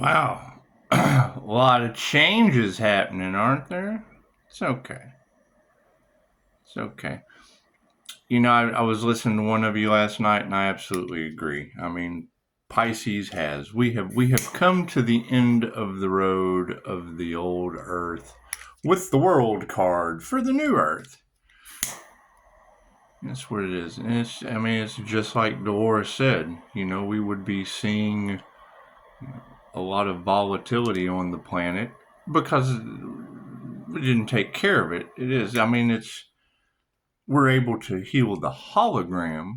Wow. A lot of changes happening, aren't there? It's okay. It's okay. I was listening to one of you last night, and I absolutely agree. I mean, Pisces has. We have come to the end of the road of the old Earth with the World card for the new Earth. That's what it is. And it's just like Dolores said. We would be seeing a lot of volatility on the planet because we didn't take care of it. It is. We're able to heal the hologram,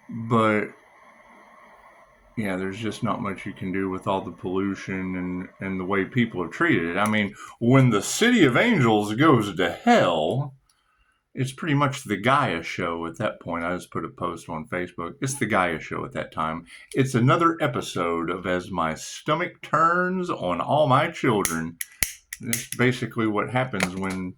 but yeah, there's just not much you can do with all the pollution and the way people are treated. When the city of angels goes to hell, it's pretty much the Gaia show at that point. I just put a post on Facebook. It's the Gaia show at that time. It's another episode of As My Stomach Turns on All My Children. That's basically what happens when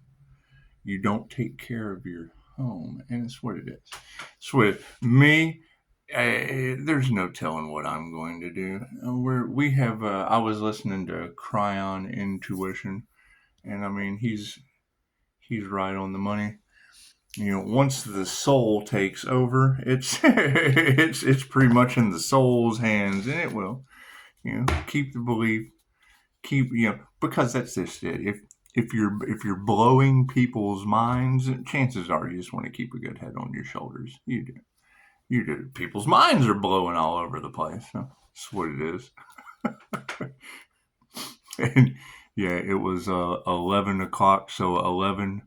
you don't take care of your home. And it's what it is. So with me, there's no telling what I'm going to do. I was listening to Cryon Intuition, and he's right on the money. Once the soul takes over, it's it's pretty much in the soul's hands, and it will, keep the belief, because that's just it. If you're blowing people's minds, chances are you just want to keep a good head on your shoulders. You do. People's minds are blowing all over the place. That's what it is. And yeah, it was 11 o'clock, so 11.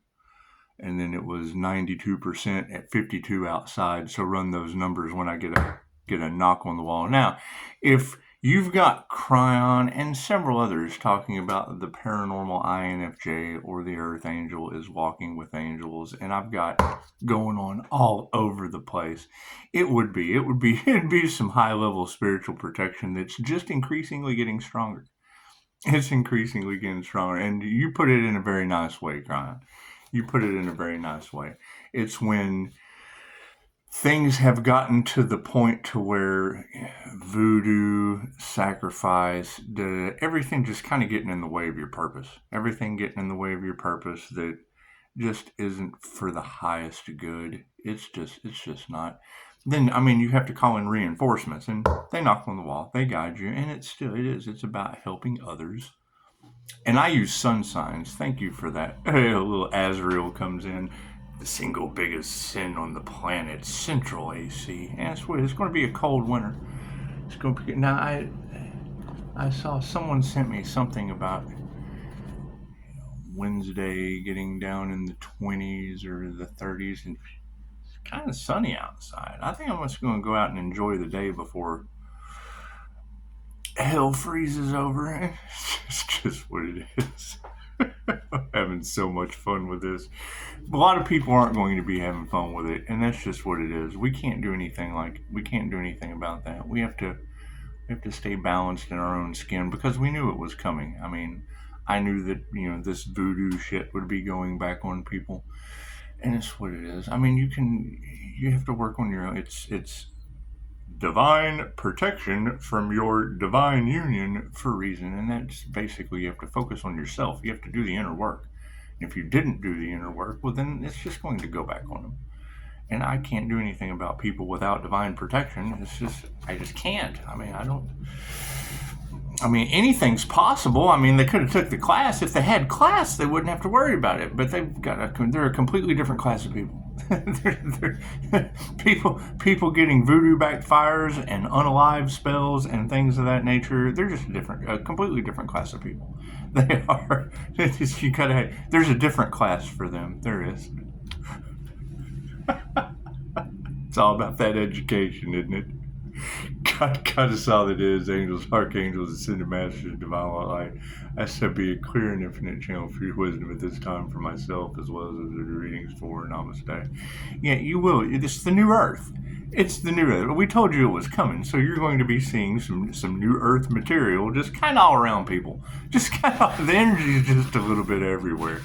And then it was 92% at 52 outside. So run those numbers when I get a knock on the wall. Now, if you've got Cryon and several others talking about the paranormal INFJ or the Earth Angel is walking with angels, and I've got going on all over the place, it'd be some high level spiritual protection that's just increasingly getting stronger. It's increasingly getting stronger, and you put it in a very nice way, Cryon. You put it in a very nice way. It's when things have gotten to the point to where voodoo, sacrifice, everything just kind of getting in the way of your purpose. Everything getting in the way of your purpose that just isn't for the highest good. It's just not. Then, you have to call in reinforcements, and they knock on the wall. They guide you, and it's about helping others. And I use sun signs. Thank you for that. A little Azrael comes in. The single biggest sin on the planet, Central AC. And it's going to be a cold winter. It's going to be. Now, I saw someone sent me something about Wednesday getting down in the 20s or the 30s, and it's kind of sunny outside. I think I'm just going to go out and enjoy the day before hell freezes over. It's just what it is. I'm having so much fun with this. A lot of people aren't going to be having fun with it, and that's just what it is. We can't do anything about that. We have to stay balanced in our own skin because we knew it was coming. I knew that this voodoo shit would be going back on people, and it's what it is. You have to work on your own. It's divine protection from your divine union for a reason, and that's basically you have to focus on yourself. You have to do the inner work. And if you didn't do the inner work, well, then it's just going to go back on them. And I can't do anything about people without divine protection. I just can't. Anything's possible. They could have took the class. If they had class, they wouldn't have to worry about it. But they're a completely different class of people. they're people getting voodoo backfires and unalive spells and things of that nature. They're just a completely different class of people. They are. There's a different class for them. There is. It's all about that education, isn't it? God is all that is, angels, archangels, ascended masters, divine light. I shall be a clear and infinite channel for your wisdom at this time for myself as well as the readings for Namaste. Yeah, you will. It's the new earth. It's the new earth. We told you it was coming, so you're going to be seeing some new earth material just kind of all around people. Just kind of, the energy is just a little bit everywhere.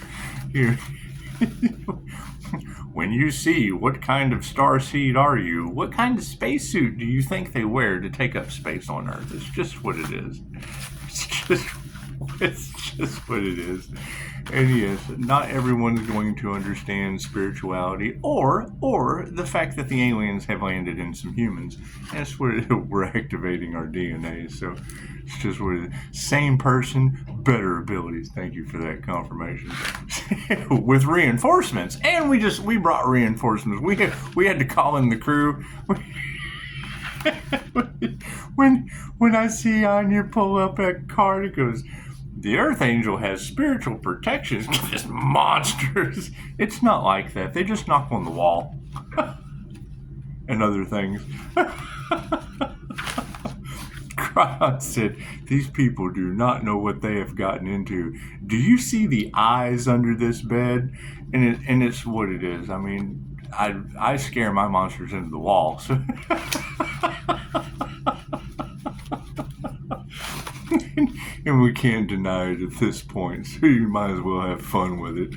When you see what kind of starseed are you, what kind of spacesuit do you think they wear to take up space on Earth? It's just what it is. It's just what it is. And yes, not everyone's going to understand spirituality or the fact that the aliens have landed in some humans. That's what we're activating our DNA. So it's just what it is. Same person, better abilities. Thank you for that confirmation. With reinforcements, and we brought reinforcements. We had to call in the crew. When I see Anya pull up that card, it goes, the Earth Angel has spiritual protections against just monsters. It's not like that. They just knock on the wall. And other things. Crowd said, these people do not know what they have gotten into. Do you see the eyes under this bed? And it's what it is. I mean, I scare my monsters into the wall. So and we can't deny it at this point, so you might as well have fun with it.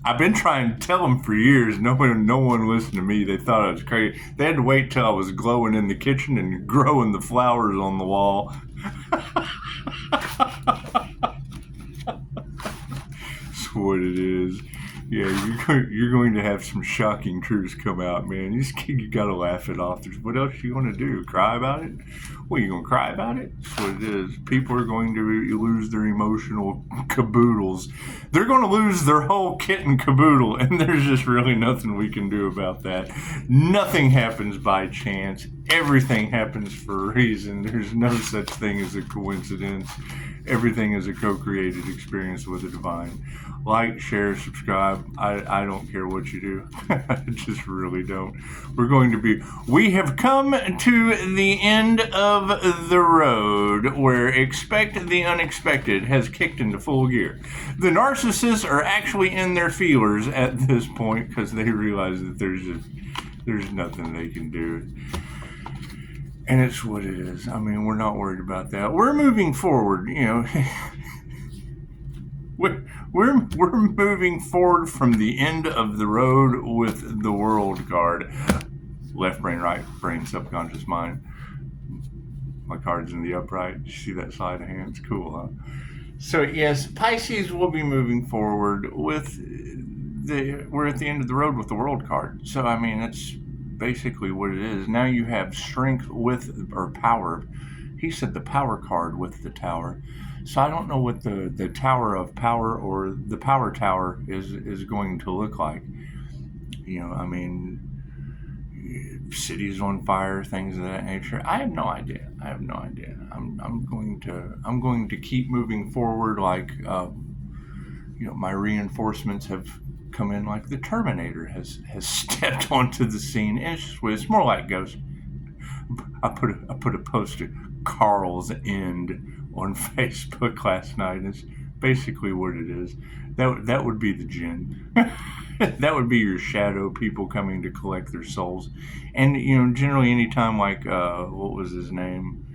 I've been trying to tell them for years. No one listened to me. They thought I was crazy. They had to wait till I was glowing in the kitchen and growing the flowers on the wall. That's what it is. Yeah, you're going to have some shocking truths come out, man. You gotta laugh it off. What else you gonna do? Cry about it? Well, you gonna cry about it? That's what it is. People are going to lose their emotional caboodles. They're going to lose their whole kit and caboodle, and there's just really nothing we can do about that. Nothing happens by chance. Everything happens for a reason. There's no such thing as a coincidence. Everything is a co-created experience with the divine. Like, share, subscribe. I don't care what you do. I just really don't. We have come to the end of the road where expect the unexpected has kicked into full gear. The narcissists are actually in their feelers at this point because they realize that there's nothing they can do. And it's what it is. I mean, we're not worried about that. We're moving forward, you know. We're moving forward from the end of the road with the world card. Left brain, right brain, subconscious mind. My card's in the upright. You see that sleight of hand? It's cool, huh? So yes, Pisces will be moving forward with we're at the end of the road with the world card. So I mean, it's basically what it is. Now you have strength or power. He said the power card with the tower. So I don't know what the tower of power or the power tower is going to look like. You know, I mean, cities on fire, things of that nature. I have no idea. I'm going to keep moving forward like my reinforcements have come in, like the Terminator has stepped onto the scene. It's more like Ghost. I put a post at Carl's End on Facebook last night. It's basically what it is. That would be the jinn. That would be your shadow people coming to collect their souls. And generally anytime, like what was his name?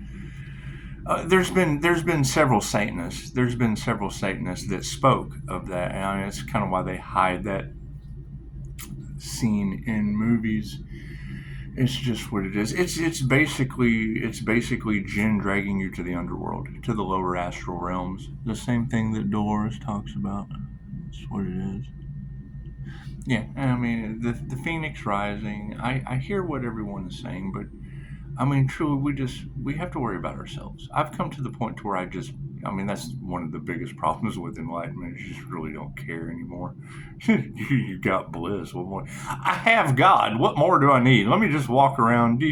There's been several Satanists. There's been several Satanists that spoke of that, and it's kind of why they hide that scene in movies. It's just what it is. It's basically jinn dragging you to the underworld, to the lower astral realms. The same thing that Dolores talks about. That's what it is. Yeah, I mean, the Phoenix Rising, I hear what everyone is saying, but I mean, truly, we have to worry about ourselves. I've come to the point to where that's one of the biggest problems with enlightenment. You just really don't care anymore. You got bliss. What more? I have God. What more do I need? Let me just walk around,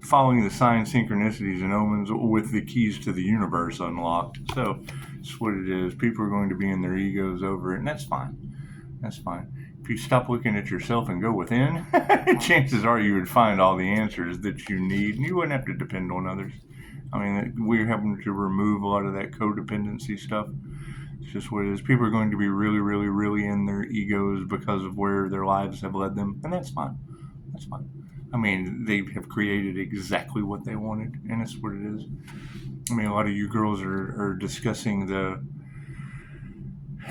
following the signs, synchronicities, and omens with the keys to the universe unlocked. So that's what it is. People are going to be in their egos over it, and that's fine. That's fine. If you stop looking at yourself and go within, chances are you would find all the answers that you need, and you wouldn't have to depend on others. I mean, we're having to remove a lot of that codependency stuff. It's just what it is. People are going to be really, really, really in their egos because of where their lives have led them, and that's fine. That's fine. I mean, they have created exactly what they wanted, and that's what it is. I mean, a lot of you girls are discussing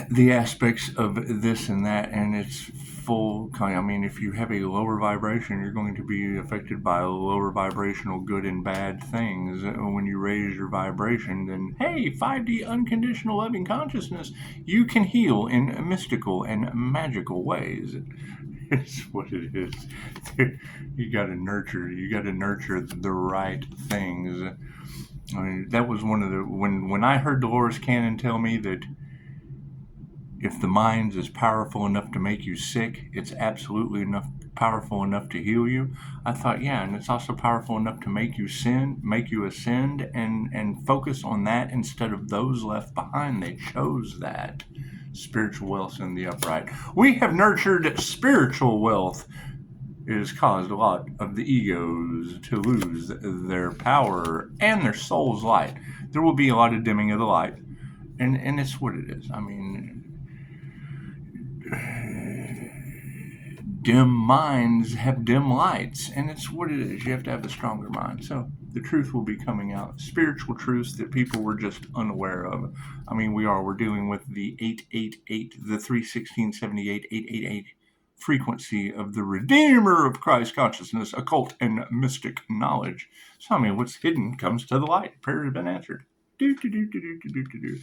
the aspects of this and that, and it's full kind. I mean, if you have a lower vibration, you're going to be affected by lower vibrational good and bad things. When you raise your vibration, then hey, 5D unconditional loving consciousness, you can heal in mystical and magical ways. It's what it is. You got to nurture. You got to nurture the right things. I mean, that was one of the when I heard Dolores Cannon tell me that if the mind is powerful enough to make you sick, it's absolutely powerful enough to heal you. I thought, yeah, and it's also powerful enough to make you ascend, and focus on that instead of those left behind. They chose that. Spiritual wealth in the upright. We have nurtured spiritual wealth. It has caused a lot of the egos to lose their power and their soul's light. There will be a lot of dimming of the light, and it's what it is. I mean, dim minds have dim lights, and it's what it is. You have to have a stronger mind. So the truth will be coming out. Spiritual truths that people were just unaware of. I mean, we're dealing with the 888, the 31678, 888 frequency of the Redeemer of Christ consciousness, occult and mystic knowledge. So, I mean, what's hidden comes to the light. Prayer has been answered. Do, do, do, do, do, do, do, do.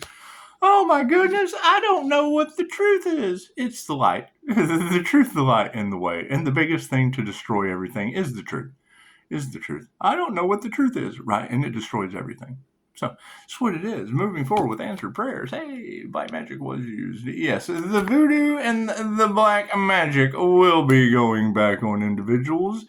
Oh my goodness, I don't know what the truth is. It's the light. The truth, the light, and the way. And the biggest thing to destroy everything is the truth. I don't know what the truth is, right? And it destroys everything. So that's what it is. Moving forward with answered prayers. Hey, black magic was used. Yes, the voodoo and the black magic will be going back on individuals.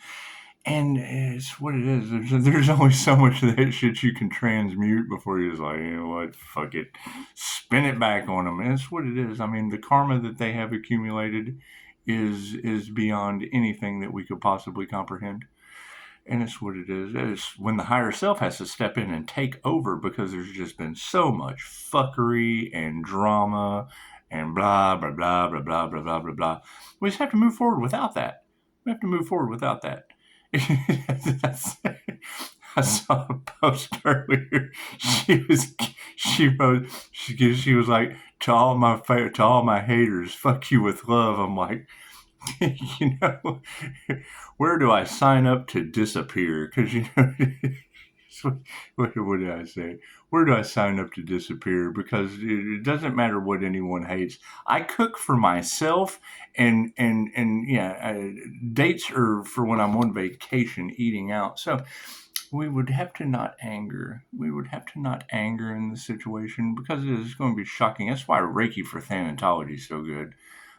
And it's what it is. There's only so much of that shit you can transmute before you're just like, you know what, fuck it. Spin it back on them. And it's what it is. I mean, the karma that they have accumulated is beyond anything that we could possibly comprehend. And it's what it is. It's when the higher self has to step in and take over because there's just been so much fuckery and drama and blah, blah, blah, blah, blah, blah, blah, blah, blah. We just have to move forward without that. I saw a post earlier. She was like, to all my haters, fuck you with love. I'm like, you know, where do I sign up to disappear? Because you know, what did I say? Where do I sign up to disappear? Because it doesn't matter what anyone hates. I cook for myself, and yeah, dates are for when I'm on vacation eating out. So we would have to not anger. We would have to not anger in the situation because it is going to be shocking. That's why Reiki for Thanatology is so good.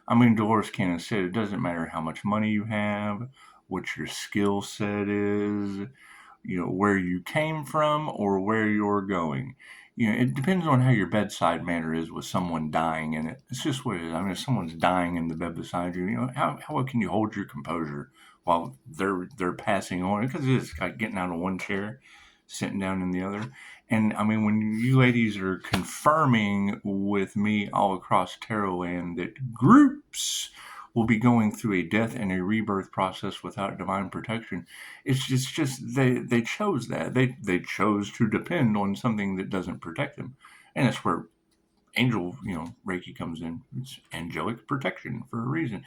I mean, Dolores Cannon said it doesn't matter how much money you have, what your skill set is, you know, where you came from or where you're going. You know, it depends on how your bedside manner is with someone dying in it. It's just what it is. I mean, if someone's dying in the bed beside you, you know, how can you hold your composure while they're passing on? Because it's like getting out of one chair, sitting down in the other. And I mean, when you ladies are confirming with me all across Tarot Land that groups will be going through a death and a rebirth process without divine protection, it's just they chose that. They chose to depend on something that doesn't protect them. And that's where angel, you know, Reiki comes in. It's angelic protection for a reason.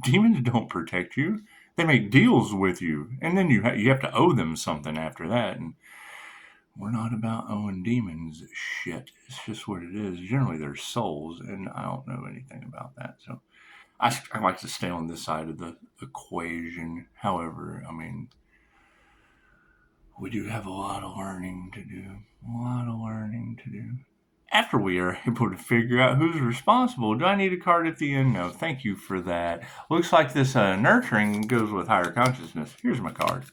Demons don't protect you. They make deals with you, and then you have to owe them something after that. And we're not about owing demons shit. It's just what it is. Generally, they're souls, and I don't know anything about that. So I like to stay on this side of the equation. However, I mean, we do have a lot of learning to do. After we are able to figure out who's responsible, do I need a card at the end? No, thank you for that. Looks like this nurturing goes with higher consciousness. Here's my card.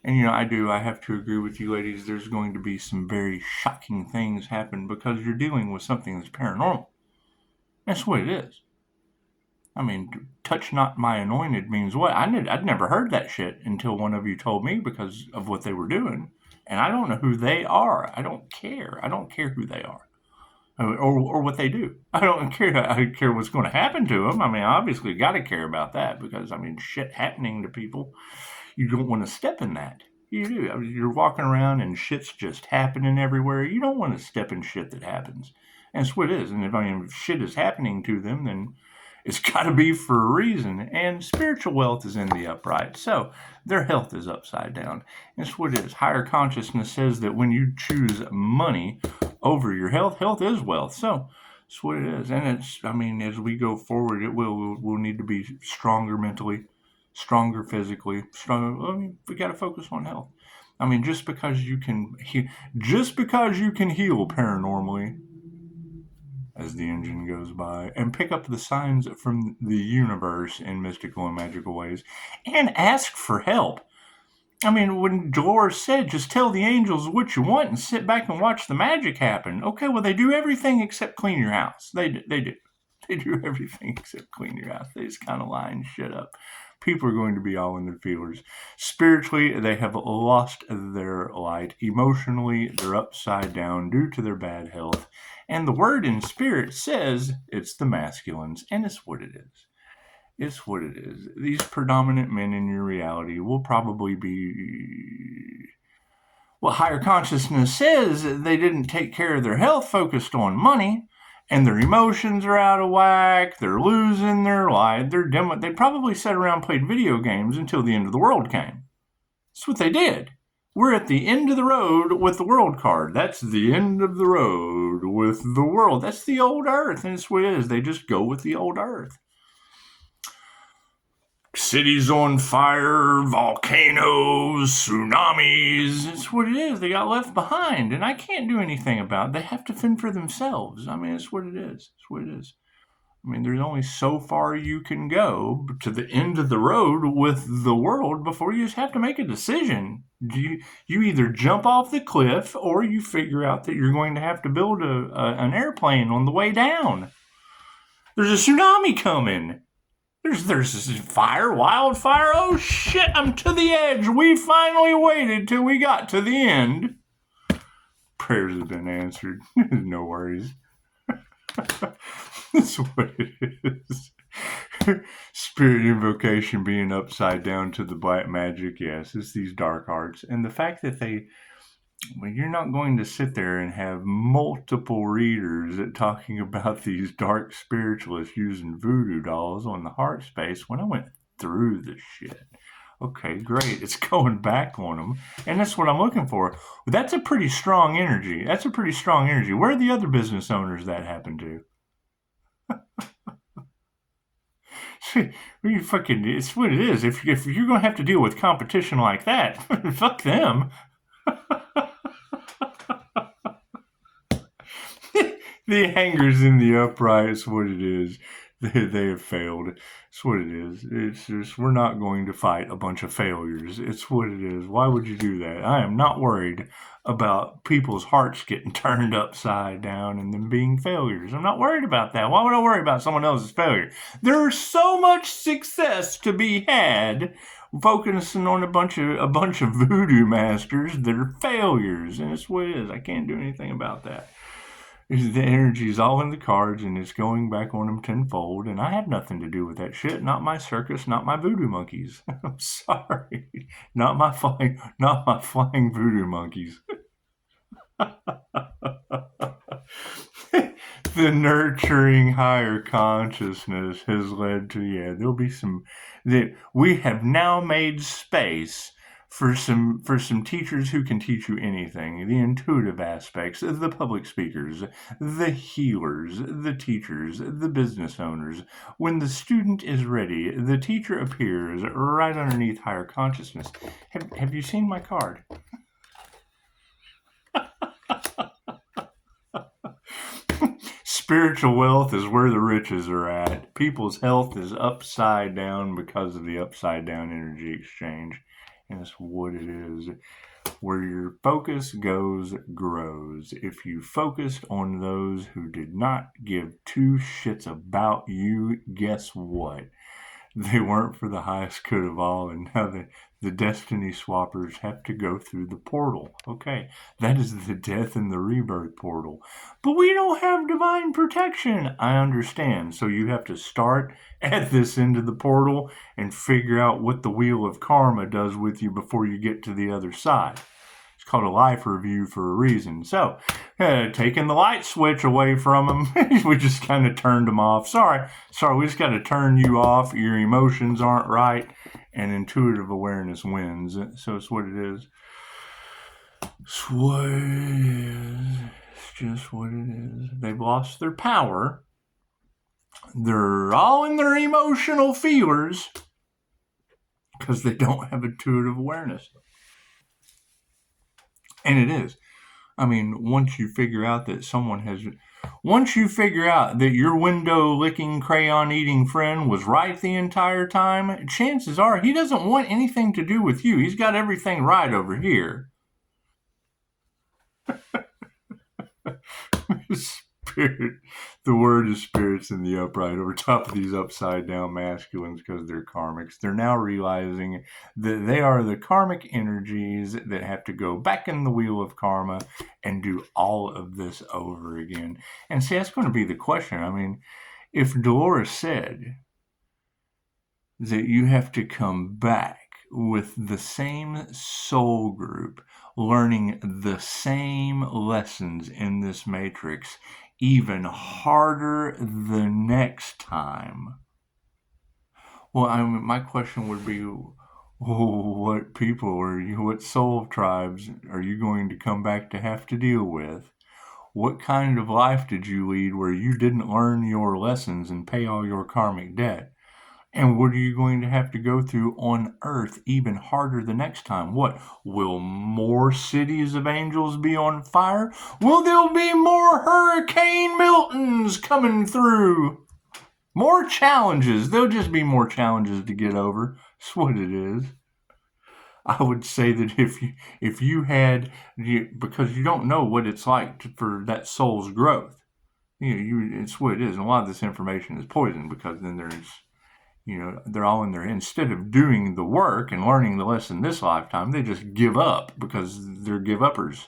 And, you know, I have to agree with you ladies. There's going to be some very shocking things happen because you're dealing with something that's paranormal. That's what it is. I mean, touch not my anointed means what? I'd never heard that shit until one of you told me because of what they were doing. And I don't know who they are. I don't care. I don't care who they are. or what they do. I don't care. I don't care what's going to happen to them. I mean, obviously, got to care about that because I mean, shit happening to people. You don't want to step in that. You do. I mean, you're walking around and shit's just happening everywhere. You don't want to step in shit that happens. And that's what it is. And if shit is happening to them, then it's got to be for a reason. And spiritual wealth is in the upright. So their health is upside down. That's what it is. Higher consciousness says that when you choose money over your health, health is wealth. So that's what it is. And it's, I mean, as we go forward, we'll need to be stronger mentally, stronger physically, stronger. I mean, we got to focus on health. I mean, just because you can heal paranormally, as the engine goes by, and pick up the signs from the universe in mystical and magical ways, and ask for help. I mean, when Dolores said, just tell the angels what you want and sit back and watch the magic happen. Okay, well, they do everything except clean your house. They do. They do everything except clean your house. They just kind of line shit up. People are going to be all in their feelers. Spiritually, they have lost their light. Emotionally, they're upside down due to their bad health. And the word in spirit says it's the masculines, and it's what it is. It's what it is. These predominant men in your reality will probably be... Well, higher consciousness says they didn't take care of their health, focused on money, and their emotions are out of whack, they're losing their life, they're dumb. They probably sat around and played video games until the end of the world came. That's what they did. We're at the end of the road with the world card. That's the end of the road with the world. That's the old earth, and it's what it is. They just go with the old earth. Cities on fire, volcanoes, tsunamis. It's what it is. They got left behind, and I can't do anything about it. They have to fend for themselves. I mean, it's what it is. It's what it is. I mean, there's only so far you can go to the end of the road with the world before you just have to make a decision. You either jump off the cliff or you figure out that you're going to have to build an airplane on the way down. There's a tsunami coming. There's fire, wildfire. Oh shit, I'm to the edge. We finally waited till we got to the end. Prayers have been answered. No worries. That's what it is. Spirit invocation being upside down to the black magic. Yes, it's these dark arts. And the fact that you're not going to sit there and have multiple readers talking about these dark spiritualists using voodoo dolls on the heart space when I went through the shit. Okay, great. It's going back on them. And that's what I'm looking for. That's a pretty strong energy. Where are the other business owners that happened to? It's what it is. If you're going to have to deal with competition like that, fuck them. The anger's in the upright. It's what it is. They have failed. It's what it is. It's just, we're not going to fight a bunch of failures. It's what it is. Why would you do that? I am not worried about people's hearts getting turned upside down and them being failures. I'm not worried about that. Why would I worry about someone else's failure? There's so much success to be had focusing on a bunch of voodoo masters that are failures. And it's what it is. I can't do anything about that. The energy is all in the cards, and it's going back on them tenfold, and I have nothing to do with that shit. Not my circus, not my voodoo monkeys. I'm sorry. Not my flying voodoo monkeys. The nurturing higher consciousness has led to, there'll be we have now made space for some teachers who can teach you anything, the intuitive aspects, the public speakers, the healers, the teachers, the business owners. When the student is ready, the teacher appears right underneath higher consciousness. Have you seen my card? Spiritual wealth is where the riches are at. People's health is upside down because of the upside down energy exchange. And that's what it is. Where your focus goes, grows. If you focused on those who did not give two shits about you, guess what? They weren't for the highest good of all, and now the destiny swappers have to go through the portal. Okay, that is the death and the rebirth portal. But we don't have divine protection. I understand. So you have to start at this end of the portal and figure out what the wheel of karma does with you before you get to the other side. It's called a life review for a reason. So, taking the light switch away from them, we just kind of turned them off. Sorry, we just got to turn you off. Your emotions aren't right, and intuitive awareness wins. So it's what it is. It's what it is. It's just what it is. They've lost their power. They're all in their emotional feelers because they don't have intuitive awareness. And it is. I mean, once you figure out that your window licking, crayon eating friend was right the entire time, chances are he doesn't want anything to do with you. He's got everything right over here. Spirit. The word is spirits in the upright over top of these upside down masculines because they're karmics. They're now realizing that they are the karmic energies that have to go back in the wheel of karma and do all of this over again. And see, that's going to be the question. I mean, if Dolores said that you have to come back with the same soul group, learning the same lessons in this matrix, even harder the next time. Well, my question would be, what soul tribes are you going to come back to have to deal with? What kind of life did you lead where you didn't learn your lessons and pay all your karmic debt? And what are you going to have to go through on Earth even harder the next time? What? Will more cities of angels be on fire? Will there be more Hurricane Miltons coming through? More challenges. There'll just be more challenges to get over. That's what it is. I would say that if you had, because you don't know what it's like for that soul's growth. It's what it is. And a lot of this information is poison because then they're all in there. Instead of doing the work and learning the lesson this lifetime, they just give up because they're give uppers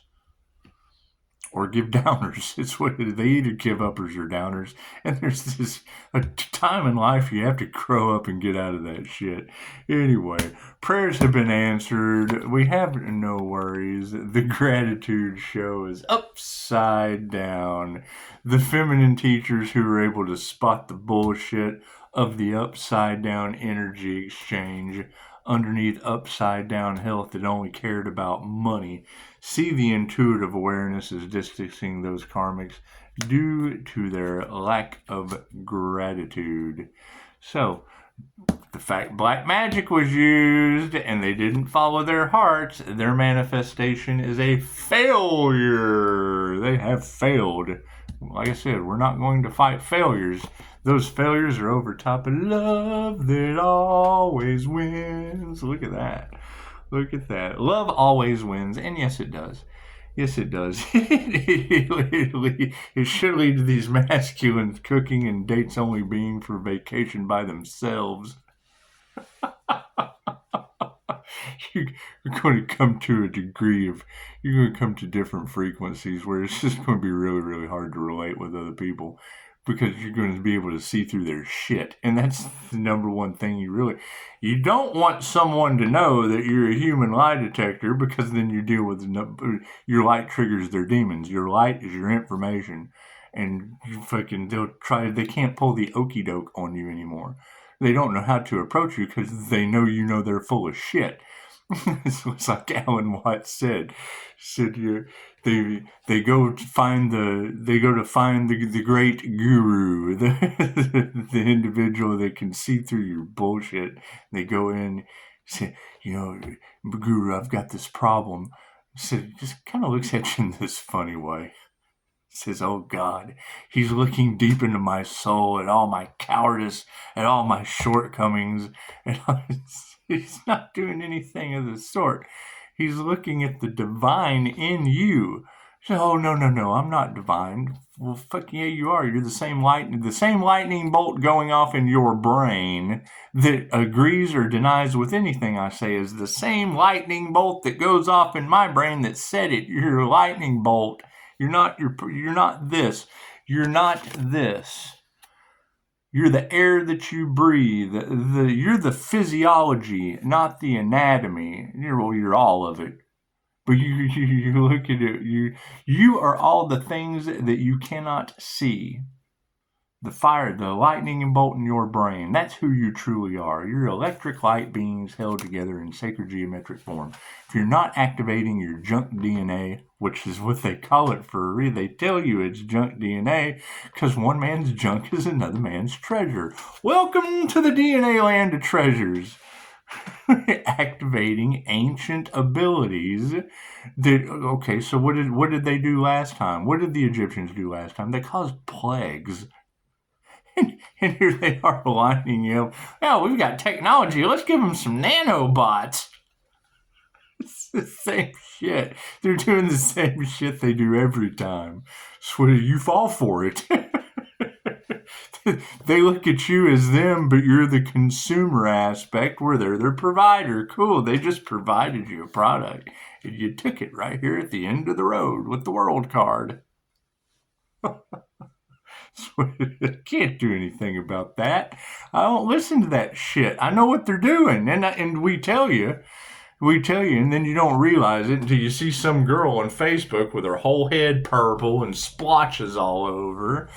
or give downers. It's what it is. They either give uppers or downers. And there's a time in life you have to grow up and get out of that shit. Anyway, prayers have been answered. We have no worries. The gratitude show is upside down. The feminine teachers who are able to spot the bullshit of the upside down energy exchange underneath upside down health that only cared about money see the intuitive awareness as distancing those karmics due to their lack of gratitude. So, the fact black magic was used and they didn't follow their hearts, their manifestation is a failure. They have failed. Like I said, we're not going to fight failures. Those failures are over top of love that always wins. Look at that. Look at that. Love always wins. And yes, it does. Yes, it does. It should lead to these masculines cooking and dates only being for vacation by themselves. You're going to come to you're going to come to different frequencies where it's just going to be really, really hard to relate with other people because you're going to be able to see through their shit. And that's the number one thing you don't want someone to know that you're a human lie detector because then you deal with your light triggers their demons. Your light is your information. And they can't pull the okie doke on you anymore. They don't know how to approach you because they know they're full of shit. It's like Alan Watts said they go to find the great guru, the individual that can see through your bullshit. They go in, say, Guru, I've got this problem. So just kind of looks at you in this funny way. Says, oh God, he's looking deep into my soul, at all my cowardice, at all my shortcomings. And he's not doing anything of the sort. He's looking at the divine in you. So, oh, no, I'm not divine. Well, fuck yeah, you are. You're the same lightning bolt going off in your brain that agrees or denies with anything I say is the same lightning bolt that goes off in my brain that said it. You're a lightning bolt. You're not this. You're not this. You're the air that you breathe. You're the physiology, not the anatomy. You're all of it. But you look at it, you are all the things that you cannot see. The fire, the lightning and bolt in your brain, that's who you truly are. You're electric light beings held together in sacred geometric form. If you're not activating your junk DNA, which is what they call it for a reason, they tell you it's junk DNA, because one man's junk is another man's treasure. Welcome to the DNA land of treasures. Activating ancient abilities so what did they do last time? What did the Egyptians do last time? They caused plagues. And here they are lining you up. Oh, we've got technology. Let's give them some nanobots. It's the same shit. They're doing the same shit they do every time. So you fall for it. They look at you as them, but you're the consumer aspect where they're their provider. Cool, they just provided you a product. And you took it right here at the end of the road with the world card. I can't do anything about that. I don't listen to that shit. I know what they're doing, and we tell you, and then you don't realize it until you see some girl on Facebook with her whole head purple and splotches all over.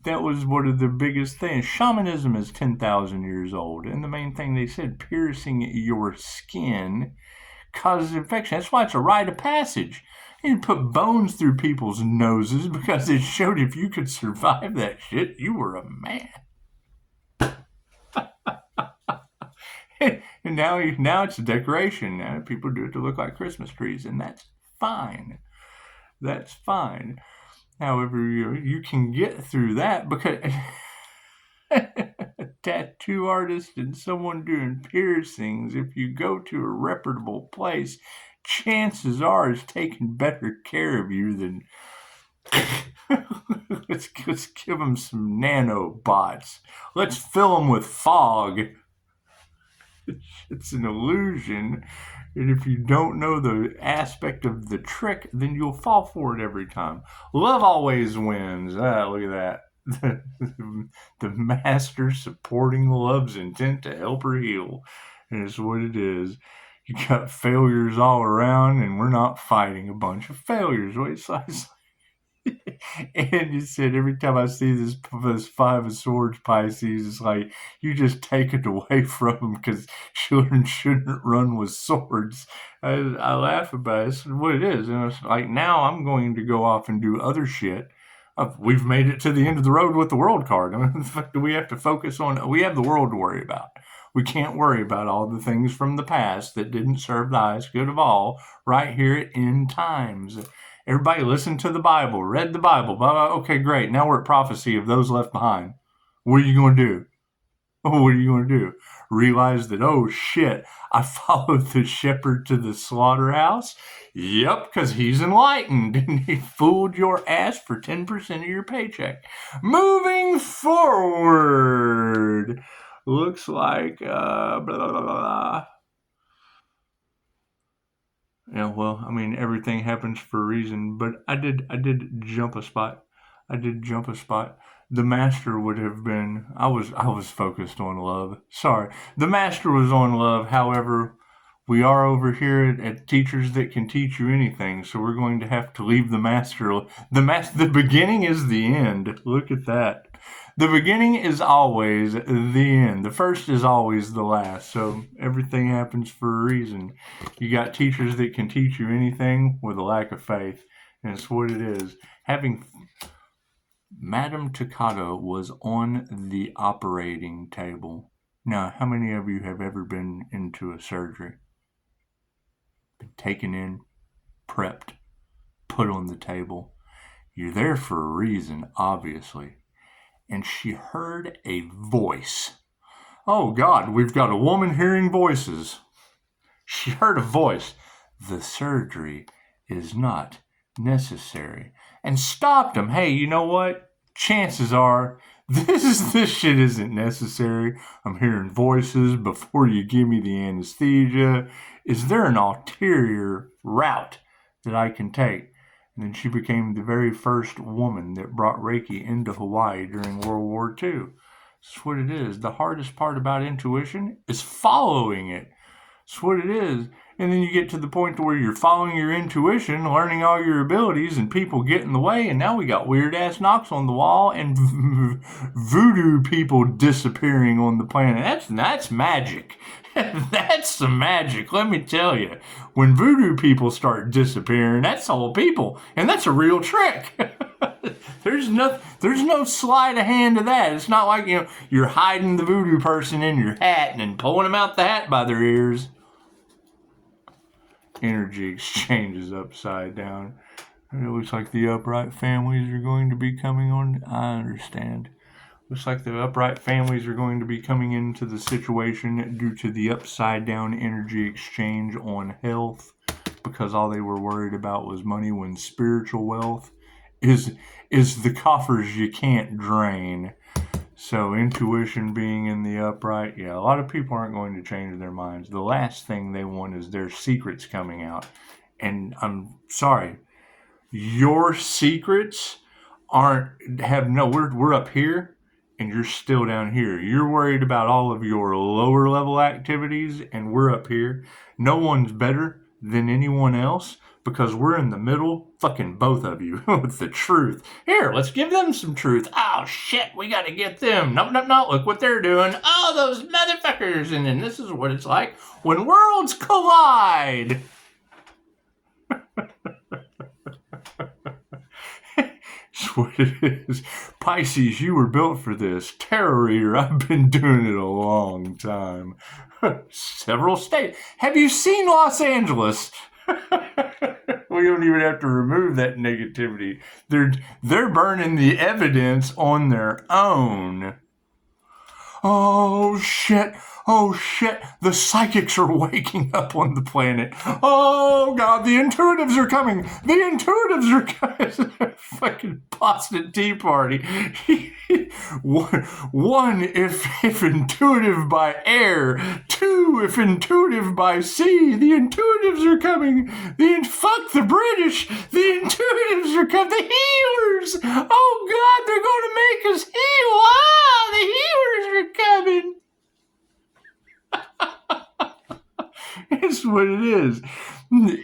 That was one of the biggest things. Shamanism is 10,000 years old, and the main thing they said, piercing your skin causes infection. That's why it's a rite of passage. You put bones through people's noses because it showed if you could survive that shit, you were a man. And now it's a decoration. Now people do it to look like Christmas trees, and that's fine. That's fine. However, you can get through that because a tattoo artist and someone doing piercings, if you go to a reputable place, chances are is taking better care of you than let's give them some nanobots. Let's fill them with fog. It's an illusion. And if you don't know the aspect of the trick, then you'll fall for it every time. Love always wins. Look at that. The master supporting love's intent to help her heal. And it's what it is. You got failures all around, and we're not fighting a bunch of failures. And you said every time I see this Five of Swords Pisces, it's like you just take it away from them because children shouldn't run with swords. I laugh about it. It's what it is. And it's like now I'm going to go off and do other shit. We've made it to the end of the road with the world card. I mean, what the fuck do we have to focus on? We have the world to worry about. We can't worry about all the things from the past that didn't serve the highest good of all right here at end times. Everybody listened to the Bible, read the Bible. Okay, great. Now we're at prophecy of those left behind. What are you going to do? What are you going to do? Realize that, oh shit, I followed the shepherd to the slaughterhouse? Yep, because he's enlightened and he fooled your ass for 10% of your paycheck. Moving forward. Looks like, blah, blah, blah, blah. Yeah, well, I mean, everything happens for a reason, but I did jump a spot. The master would have been, I was focused on love. Sorry. The master was on love. However, we are over here at Teachers That Can Teach You Anything, so we're going to have to leave the master. The beginning is the end. Look at that. The beginning is always the end. The first is always the last. So everything happens for a reason. You got teachers that can teach you anything with a lack of faith. And it's what it is. Madame Takata was on the operating table. Now, how many of you have ever been into a surgery? Been taken in, prepped, put on the table. You're there for a reason, obviously. And she heard a voice. Oh God, we've got a woman hearing voices. She heard a voice. The surgery is not necessary, and stopped them. Hey, you know what? Chances are this shit isn't necessary. I'm hearing voices before you give me the anesthesia. Is there an ulterior route that I can take? And then she became the very first woman that brought Reiki into Hawaii during World War II. That's what it is. The hardest part about intuition is following it. That's what it is. And then you get to the point to where you're following your intuition, learning all your abilities, and people get in the way, and now we got weird-ass knocks on the wall and voodoo people disappearing on the planet. That's magic. That's some magic, let me tell you. When voodoo people start disappearing, that's all people, and that's a real trick. There's no sleight of hand to that. It's not like, you're hiding the voodoo person in your hat and then pulling them out the hat by their ears. Energy exchange is upside down. It looks like the upright families are going to be coming on. I understand. Looks like the upright families are going to be coming into the situation due to the upside down energy exchange on health, because all they were worried about was money, when spiritual wealth is the coffers you can't drain. So intuition being in the upright, a lot of people aren't going to change their minds. The last thing they want is their secrets coming out. And I'm sorry, your secrets we're up here and you're still down here. You're worried about all of your lower level activities and we're up here. No one's better than anyone else, because we're in the middle, fucking both of you, with the truth. Here, let's give them some truth. Oh, shit, we got to get them. No, look what they're doing. Oh, those motherfuckers. And then this is what it's like when worlds collide. That's what it is. Pisces, you were built for this. Therory, I've been doing it a long time. Several states. Have you seen Los Angeles? We don't even have to remove that negativity. They're burning the evidence on their own. Oh shit. The psychics are waking up on the planet. Oh God, the intuitives are coming. Fucking Boston Tea Party. One, if intuitive by air. Two, if intuitive by sea. The intuitives are coming. Fuck the British. The intuitives are coming. The healers. Oh God, they're going to make us heal. The healers are coming. It's what it is.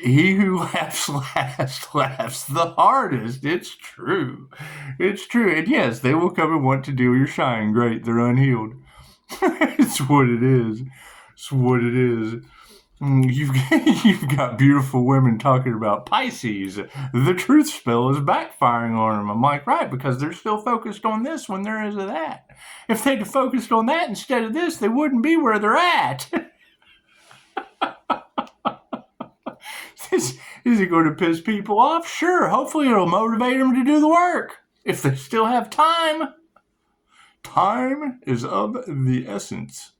He who laughs last laughs the hardest. It's true. And yes, they will come and want to deal your shine. Great, they're unhealed. It's what it is. You've got beautiful women talking about Pisces. The truth spell is backfiring on them. I'm like, right, because they're still focused on this when there is that. If they'd focused on that instead of this, they wouldn't be where they're at. Is it going to piss people off? Sure. Hopefully it'll motivate them to do the work. If they still have time. Time is of the essence.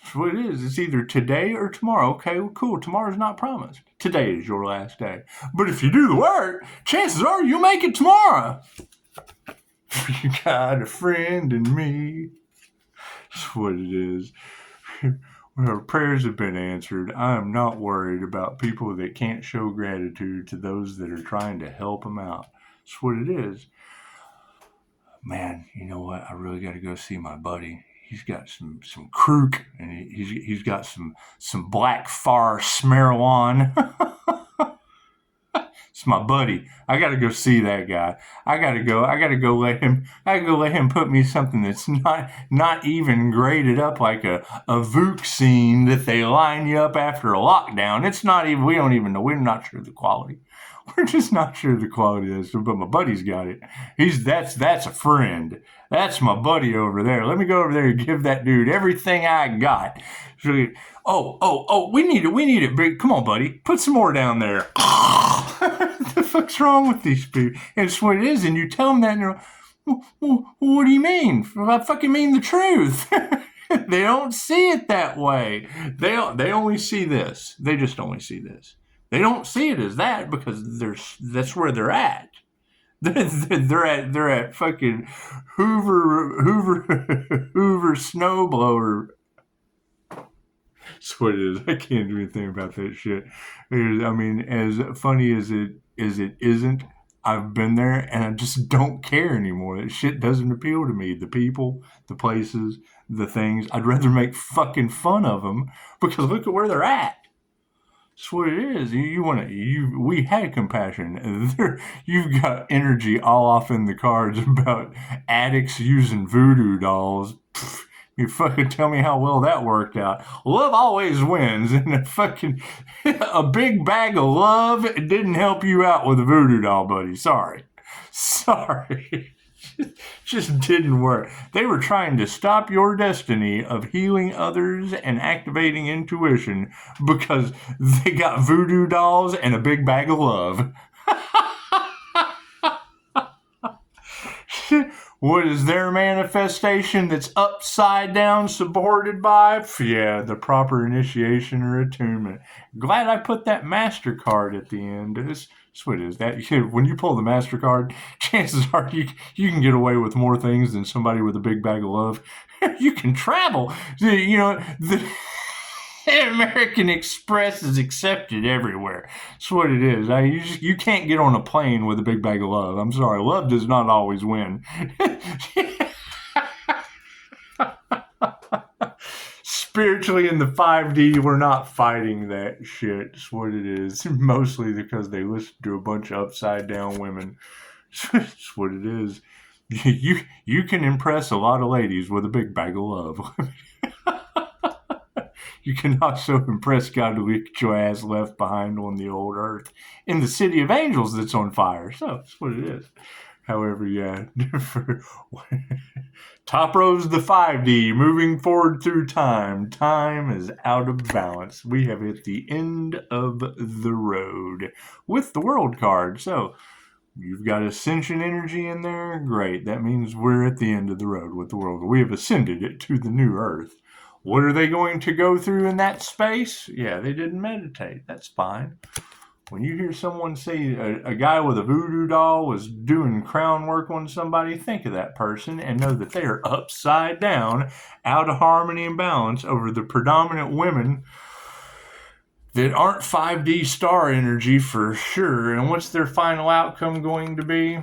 That's what it is. It's either today or tomorrow. Okay, well, cool. Tomorrow's not promised. Today is your last day. But if you do the work, chances are you'll make it tomorrow. You got a friend in me. That's what it is. Well, prayers have been answered. I am not worried about people that can't show gratitude to those that are trying to help them out. That's what it is. Man, you know what? I really got to go see my buddy. He's got some crook, and he's got some black far smear on. It's my buddy. I gotta go see that guy. I gotta go let him put me something that's not even graded up like a Vook scene that they line you up after a lockdown. It's not even, we don't even know. We're not sure of the quality. We're just not sure of the quality of this, but my buddy's got it. That's a friend. That's my buddy over there. Let me go over there and give that dude everything I got. We need it, big. Come on, buddy. Put some more down there. What the fuck's wrong with these people? And it's what it is, and you tell them that, and they're like, what do you mean? I fucking mean the truth. They don't see it that way. They only see this. They just only see this. They don't see it as that because that's where they're at. They're at fucking Hoover snowblower. That's what it is. I can't do anything about that shit. I mean, as funny as it isn't, I've been there and I just don't care anymore. That shit doesn't appeal to me. The people, the places, the things. I'd rather make fucking fun of them because look at where they're at. That's what it is. We had compassion. You've got energy all off in the cards about addicts using voodoo dolls. Pfft, you fucking tell me how well that worked out. Love always wins, and a big bag of love didn't help you out with a voodoo doll, buddy. Sorry. Just didn't work. They were trying to stop your destiny of healing others and activating intuition because they got voodoo dolls and a big bag of love. What is their manifestation that's upside down supported by? Yeah, the proper initiation or attunement. Glad I put that MasterCard at the end. That's what it is. When you pull the MasterCard, chances are you can get away with more things than somebody with a big bag of love. You can travel. The American Express is accepted everywhere. That's what it is. You can't get on a plane with a big bag of love. I'm sorry. Love does not always win. Spiritually in the 5D, we're not fighting that shit. That's what it is. Mostly because they listen to a bunch of upside down women. That's what it is. You can impress a lot of ladies with a big bag of love. You can also impress God to get your ass left behind on the old earth in the city of angels that's on fire. So that's what it is. However, yeah. Top row's the 5D, moving forward through time. Time is out of balance. We have hit the end of the road with the world card. So you've got ascension energy in there. Great. That means we're at the end of the road with the world. We have ascended it to the new earth. What are they going to go through in that space? Yeah, they didn't meditate. That's fine. When you hear someone say a guy with a voodoo doll was doing crown work on somebody, think of that person and know that they are upside down, out of harmony and balance over the predominant women that aren't 5D star energy for sure. And what's their final outcome going to be?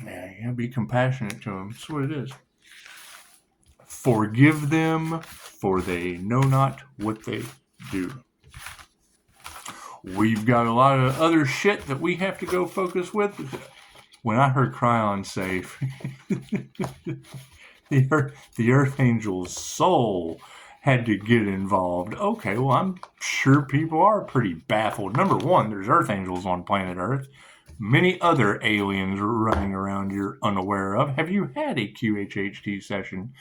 Yeah, you gotta be compassionate to them. That's what it is. Forgive them, for they know not what they do. We've got a lot of other shit that we have to go focus with. When I heard Cryon say, the Earth Angel's soul had to get involved. Okay, well, I'm sure people are pretty baffled. Number one, there's Earth Angels on planet Earth. Many other aliens running around you're unaware of. Have you had a QHHT session?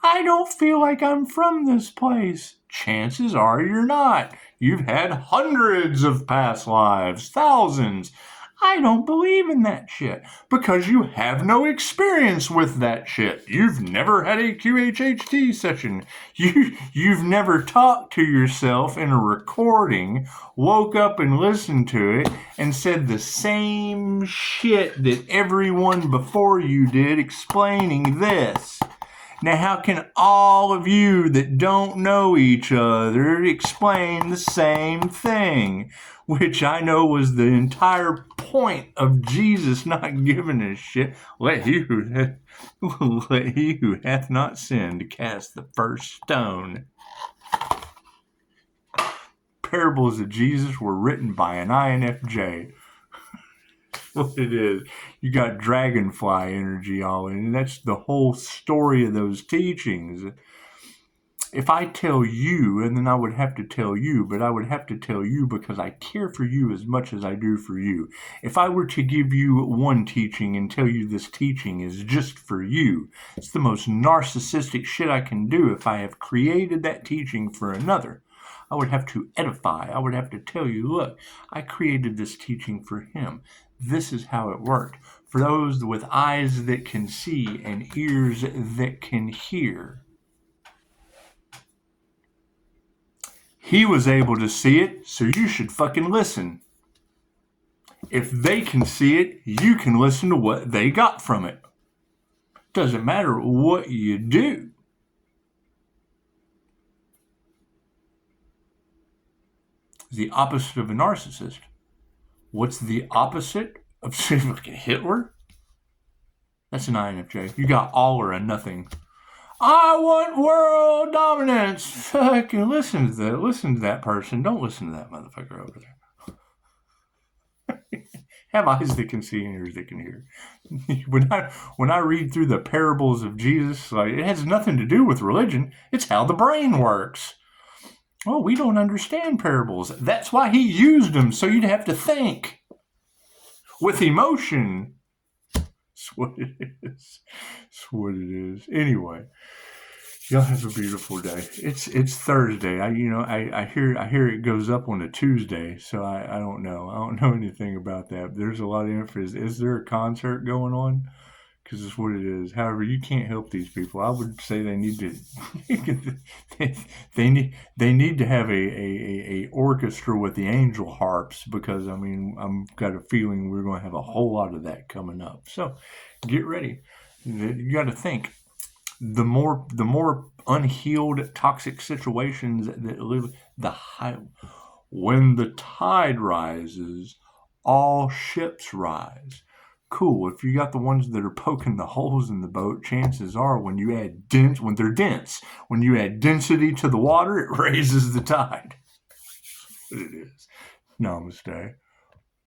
I don't feel like I'm from this place. Chances are you're not. You've had hundreds of past lives, thousands. I don't believe in that shit because you have no experience with that shit. You've never had a QHHT session. You've never talked to yourself in a recording, woke up and listened to it, and said the same shit that everyone before you did explaining this. Now, how can all of you that don't know each other explain the same thing? Which I know was the entire point of Jesus not giving a shit. Let he who hath not sinned cast the first stone. Parables of Jesus were written by an INFJ. What it is. You got dragonfly energy all in, and that's the whole story of those teachings. If I tell you, and then I would have to tell you, but I would have to tell you because I care for you as much as I do for you. If I were to give you one teaching and tell you this teaching is just for you, it's the most narcissistic shit I can do if I have created that teaching for another. I would have to edify. I would have to tell you, look, I created this teaching for him. This is how it worked. For those with eyes that can see and ears that can hear. He was able to see it, so you should fucking listen. If they can see it, you can listen to what they got from it. Doesn't matter what you do. The opposite of a narcissist. What's the opposite of fucking Hitler? That's an INFJ. You got all or a nothing. I want world dominance. Fucking listen to that person. Don't listen to that motherfucker over there. Have eyes that can see and ears that can hear. When I read through the parables of Jesus, like, it has nothing to do with religion. It's how the brain works. Oh, we don't understand parables. That's why he used them, so you'd have to think with emotion. That's what it is. That's what it is. Anyway, y'all have a beautiful day. It's Thursday. I hear it goes up on a Tuesday, so I don't know. I don't know anything about that. There's a lot of info. Is there a concert going on? Because it's what it is. However, you can't help these people. I would say they need to they need to have a orchestra with the angel harps, because I'm got a feeling we're going to have a whole lot of that coming up. So get ready. You got to think. The more unhealed toxic situations that live, when the tide rises, all ships rise. Cool. If you got the ones that are poking the holes in the boat, chances are when you add when you add density to the water, it raises the tide. That's what it is. Namaste.